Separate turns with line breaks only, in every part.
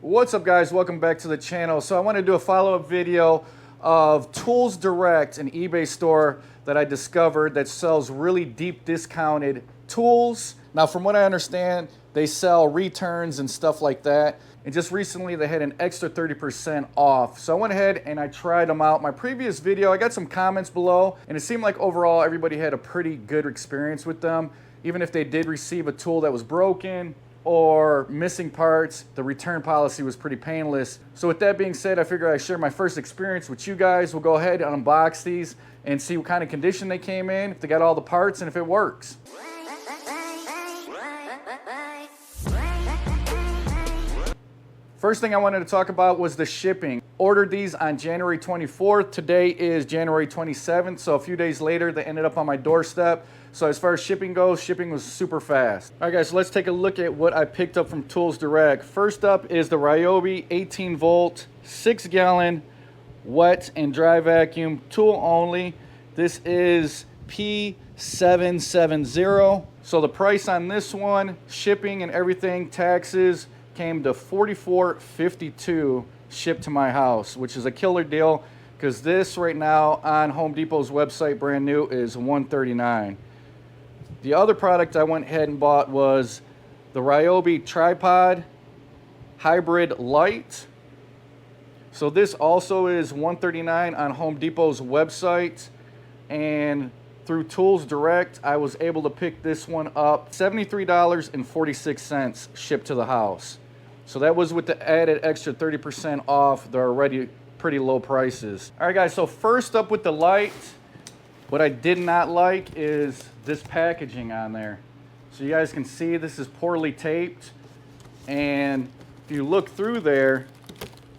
What's up, guys? Welcome back to the channel. So I want to do a follow-up video of Tools Direct, an eBay store that I discovered that sells really deep discounted tools. Now, from what I understand, they sell returns and stuff like that. And just recently they had an extra 30% off. So I went ahead and I tried them out. My previous video, I got some comments below, and it seemed like overall everybody had a pretty good experience with them. Even if they did receive a tool that was broken or missing parts, the return policy was pretty painless. So with that being said, I figured I'd share my first experience with you guys. We'll go ahead and unbox these and see what kind of condition they came in, if they got all the parts, and if it works. First thing I wanted to talk about was the shipping. Ordered these on January 24th. Today is January 27th, so a few days later they ended up on my doorstep. So as far as shipping goes, shipping was super fast. All right, guys, so let's take a look at what I picked up from Tools Direct. First up is the Ryobi 18 volt, 6 gallon wet and dry vacuum, tool only. This is P770. So the price on this one, shipping and everything, taxes, came to $44.52 shipped to my house, which is a killer deal because this right now on Home Depot's website, brand new, is $139. The other product I went ahead and bought was the Ryobi Tripod Hybrid Lite. So this also is $139 on Home Depot's website, and through Tools Direct I was able to pick this one up $73.46 shipped to the house. So that was with the added extra 30% off the already pretty low prices. All right, guys, so first up with the Lite, what I did not like is this packaging on there. So you guys can see this is poorly taped, and if you look through there,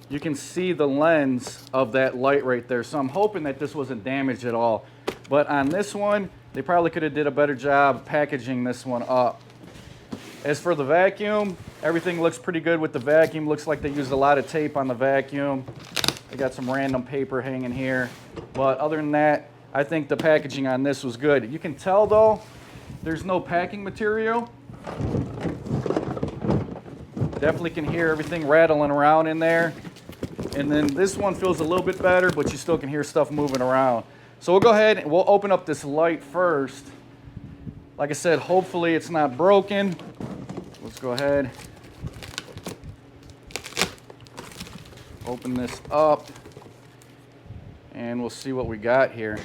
you can see the lens of that light right there. So I'm hoping that this wasn't damaged at all. But on this one, they probably could have did a better job packaging this one up. As for the vacuum, everything looks pretty good with the vacuum. Looks like they used a lot of tape on the vacuum. They got some random paper hanging here. But other than that, I think the packaging on this was good. You can tell though, there's no packing material. Definitely can hear everything rattling around in there. And then this one feels a little bit better, but you still can hear stuff moving around. So we'll go ahead and we'll open up this light first. Like I said, hopefully it's not broken. Let's go ahead. Open this up and we'll see what we got here.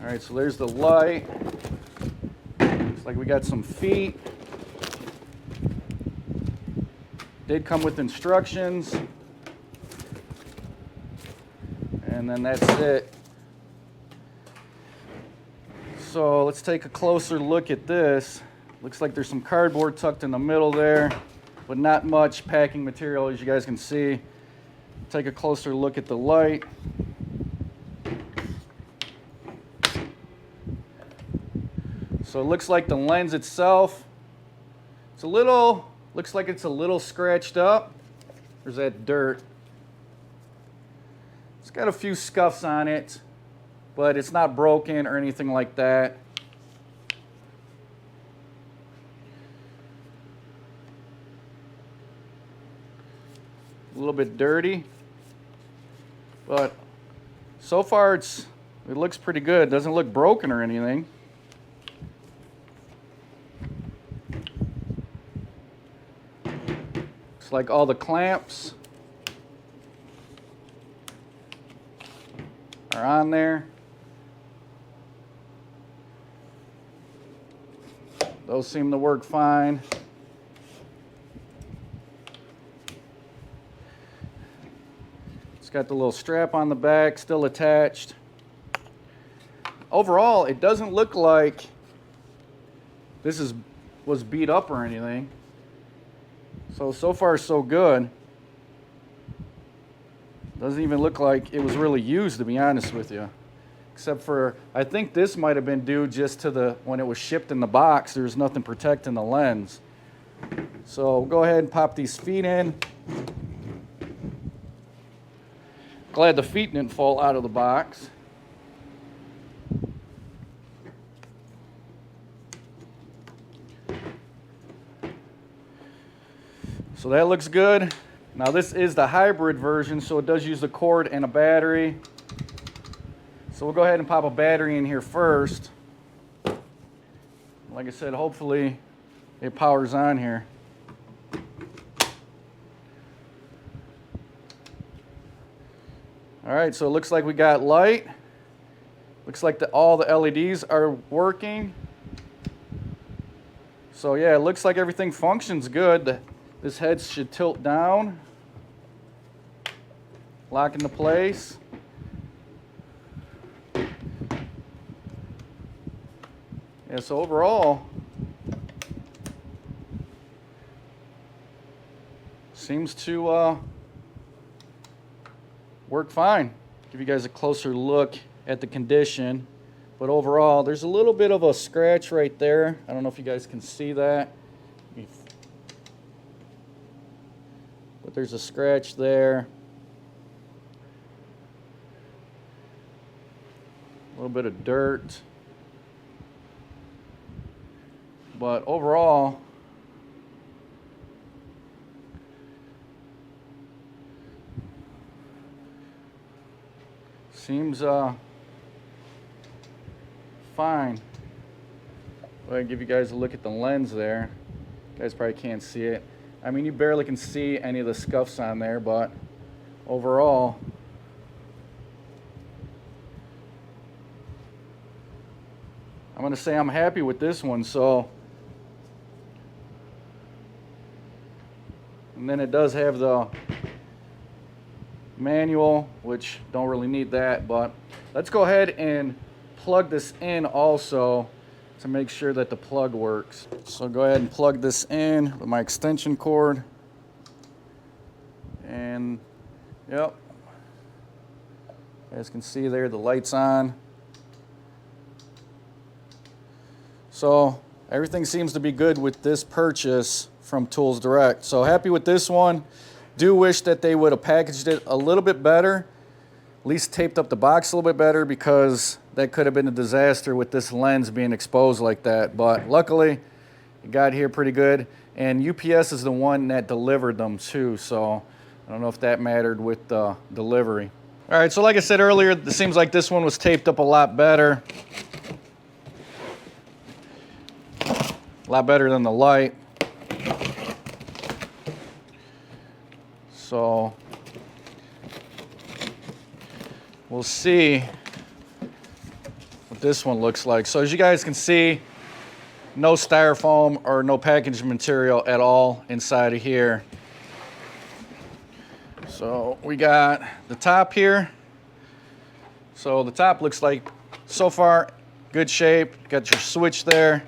All right, so there's the light. Looks like we got some feet. Did come with instructions. And then that's it. So let's take a closer look at this. Looks like there's some cardboard tucked in the middle there, but not much packing material, as you guys can see. Take a closer look at the light. So it looks like the lens itself, looks like it's a little scratched up. There's that dirt. It's got a few scuffs on it, but it's not broken or anything like that. A little bit dirty, but so far it looks pretty good. It doesn't look broken or anything. Looks like all the clamps are on there. Those seem to work fine. It's got the little strap on the back still attached. Overall, it doesn't look like this was beat up or anything. So far so good. Doesn't even look like it was really used, to be honest with you. Except for, I think this might have been due just to when it was shipped in the box, there's nothing protecting the lens. So we'll go ahead and pop these feet in. Glad the feet didn't fall out of the box. So that looks good. Now this is the hybrid version, so it does use a cord and a battery. So we'll go ahead and pop a battery in here first. Like I said, hopefully it powers on here. All right, so it looks like we got light. Looks like all the LEDs are working. So yeah, it looks like everything functions good. This head should tilt down, lock into place. Yeah, so overall, seems to work fine. Give you guys a closer look at the condition. But overall, there's a little bit of a scratch right there. I don't know if you guys can see that. But there's a scratch there. A little bit of dirt. But overall, seems fine. I'll give you guys a look at the lens there. You guys probably can't see it. I mean, you barely can see any of the scuffs on there, but overall, I'm going to say I'm happy with this one. So, and then it does have the manual, which don't really need that, but let's go ahead and plug this in also to make sure that the plug works. So go ahead and plug this in with my extension cord. And yep, as you can see there, the light's on. So everything seems to be good with this purchase from Tools Direct. So happy with this one. Do wish that they would have packaged it a little bit better, at least taped up the box a little bit better, because that could have been a disaster with this lens being exposed like that. But luckily, it got here pretty good. And UPS is the one that delivered them too, so I don't know if that mattered with the delivery. All right, so like I said earlier, it seems like this one was taped up a lot better. A lot better than the light. So we'll see what this one looks like. So as you guys can see, no styrofoam or no packaging material at all inside of here. So we got the top here. So the top looks like, so far, good shape. Got your switch there.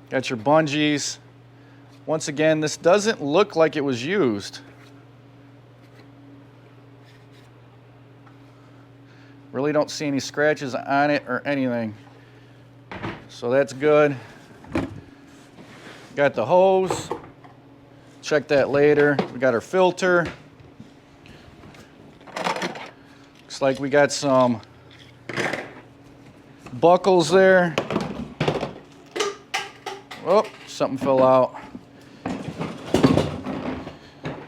Got your bungees. Once again, this doesn't look like it was used. Really don't see any scratches on it or anything. So that's good. Got the hose. Check that later. We got our filter. Looks like we got some buckles there. Oh, something fell out.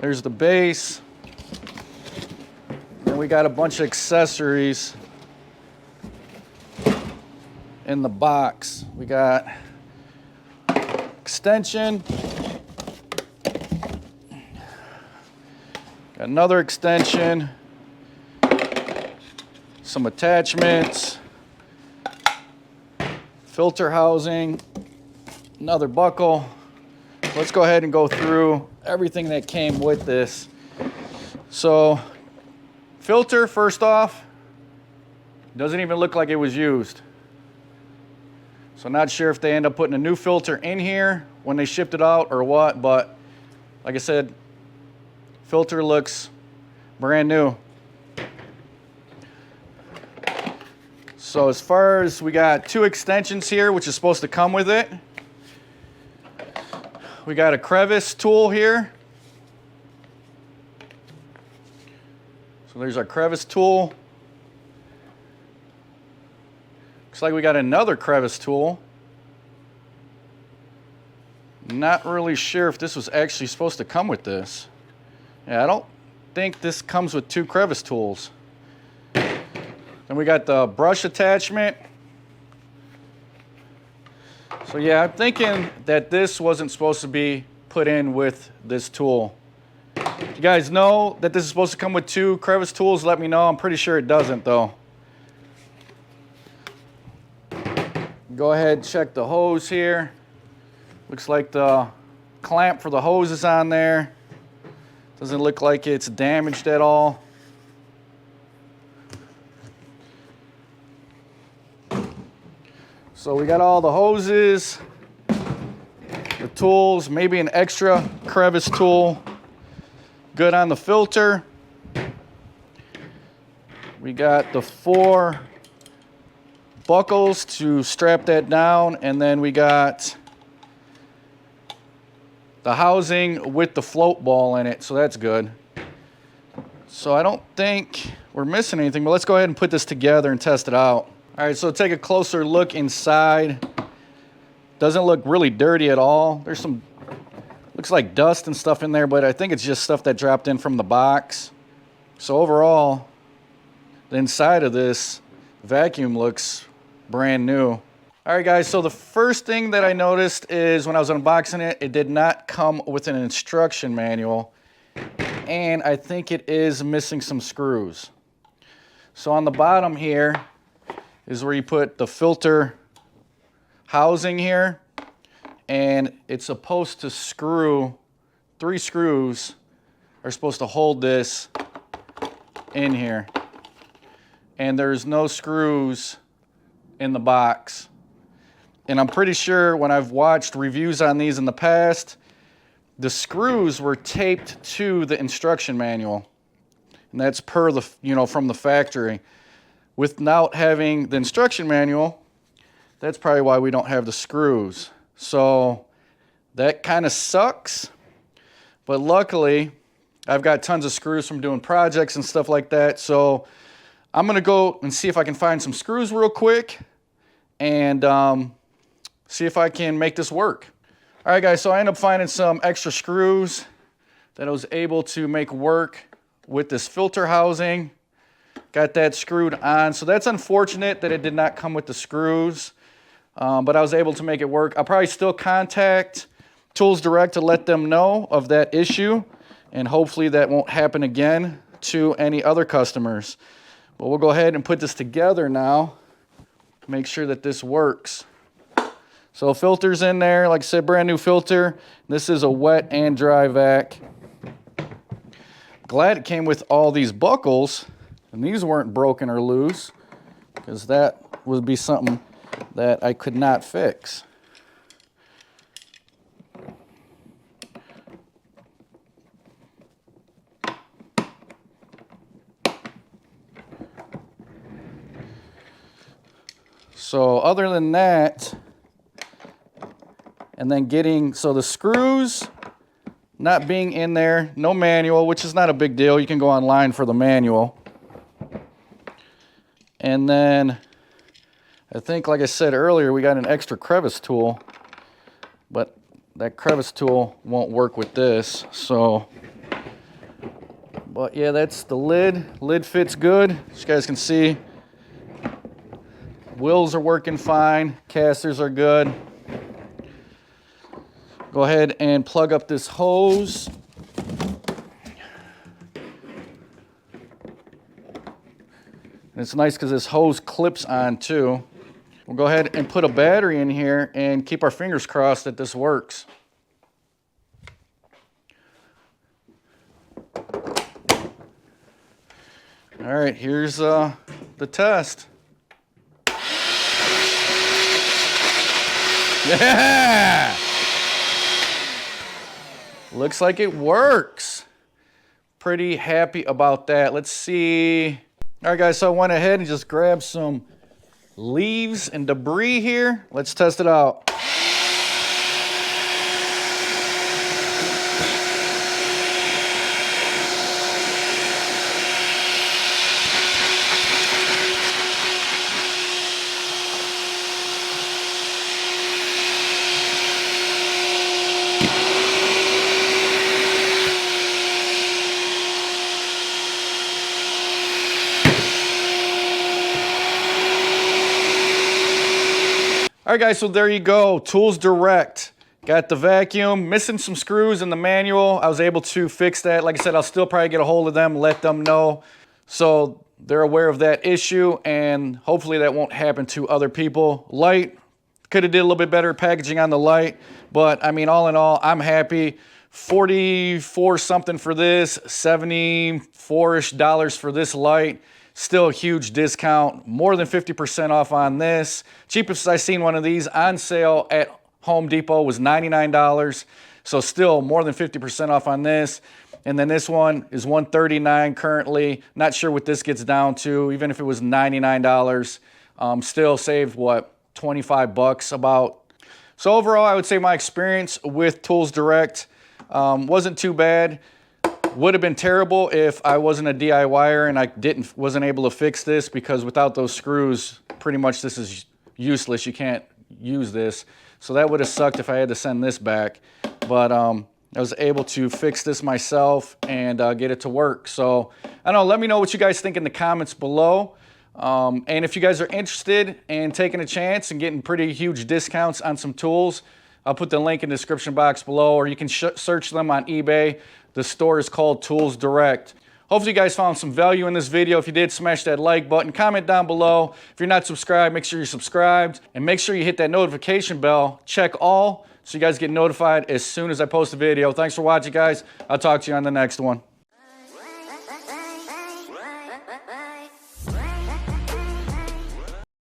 There's the base. And we got a bunch of accessories in the box. We got extension. Got another extension. Some attachments. Filter housing. Another buckle. Let's go ahead and go through everything that came with this. So, filter, first off, doesn't even look like it was used. So not sure if they end up putting a new filter in here when they shipped it out or what, but like I said, filter looks brand new. So as far as, we got two extensions here, which is supposed to come with it. We got a crevice tool here. So there's our crevice tool. Looks like we got another crevice tool. Not really sure if this was actually supposed to come with this. Yeah, I don't think this comes with 2 crevice tools. Then we got the brush attachment. So yeah, I'm thinking that this wasn't supposed to be put in with this tool. If you guys know that this is supposed to come with 2 crevice tools, let me know. I'm pretty sure it doesn't though. Go ahead and check the hose here. Looks like the clamp for the hose is on there. Doesn't look like it's damaged at all. So we got all the hoses, the tools, maybe an extra crevice tool. Good on the filter. We got the 4 buckles to strap that down, and then we got the housing with the float ball in it, so that's good. So I don't think we're missing anything, but let's go ahead and put this together and test it out. All right, so take a closer look inside. Doesn't look really dirty at all. There's some, looks like dust and stuff in there, but I think it's just stuff that dropped in from the box. So overall, the inside of this vacuum looks brand new. All right, guys, so the first thing that I noticed is when I was unboxing it, it did not come with an instruction manual, and I think it is missing some screws. So on the bottom here is where you put the filter housing here, and it's supposed to screw, 3 screws are supposed to hold this in here. And there's no screws in the box. And I'm pretty sure when I've watched reviews on these in the past, the screws were taped to the instruction manual. And that's per the, from the factory. Without having the instruction manual, that's probably why we don't have the screws. So that kind of sucks. But luckily, I've got tons of screws from doing projects and stuff like that. So I'm gonna go and see if I can find some screws real quick and see if I can make this work. All right, guys, so I ended up finding some extra screws that I was able to make work with this filter housing. Got that screwed on. So that's unfortunate that it did not come with the screws, but I was able to make it work. I'll probably still contact Tools Direct to let them know of that issue, and hopefully that won't happen again to any other customers. But we'll go ahead and put this together now, make sure that this works. So filter's in there, like I said, brand new filter. This is a wet and dry vac. Glad it came with all these buckles, and these weren't broken or loose, because that would be something that I could not fix. So other than that, and then getting, so the screws not being in there, no manual, which is not a big deal. You can go online for the manual. And then I think, like I said earlier, we got an extra crevice tool, but that crevice tool won't work with this. So, but yeah, that's the lid. Lid fits good. As you guys can see, wheels are working fine. Casters are good. Go ahead and plug up this hose. And it's nice because this hose clips on too. We'll go ahead and put a battery in here and keep our fingers crossed that this works. All right, here's the test. Yeah! Looks like it works. Pretty happy about that. Let's see. All right, guys, so I went ahead and just grabbed some leaves and debris here. Let's test it out. All right, guys, so there you go. Tools Direct. Got the vacuum, missing some screws in the manual. I was able to fix that. Like I said, I'll still probably get a hold of them, let them know. So they're aware of that issue, and hopefully that won't happen to other people. Light, could have did a little bit better packaging on the light, but I mean, all in all, I'm happy. 44 something for this, $74-ish for this light. Still a huge discount, more than 50% off on this. Cheapest I seen one of these on sale at Home Depot was $99, so still more than 50% off on this. And then this one is $139 currently. Not sure what this gets down to, even if it was $99. Still saved, what, 25 bucks about. So overall, I would say my experience with Tools Direct wasn't too bad. Would have been terrible if I wasn't a DIYer and I wasn't able to fix this, because without those screws, pretty much this is useless. You can't use this. So that would have sucked if I had to send this back. But I was able to fix this myself and get it to work. So I don't know, let me know what you guys think in the comments below. And if you guys are interested in taking a chance and getting pretty huge discounts on some tools, I'll put the link in the description box below, or you can search them on eBay. The store is called Tools Direct. Hopefully you guys found some value in this video. If you did, smash that like button, comment down below. If you're not subscribed, make sure you're subscribed, and make sure you hit that notification bell, check all, so you guys get notified as soon as I post a video. Thanks for watching, guys. I'll talk to you on the next one.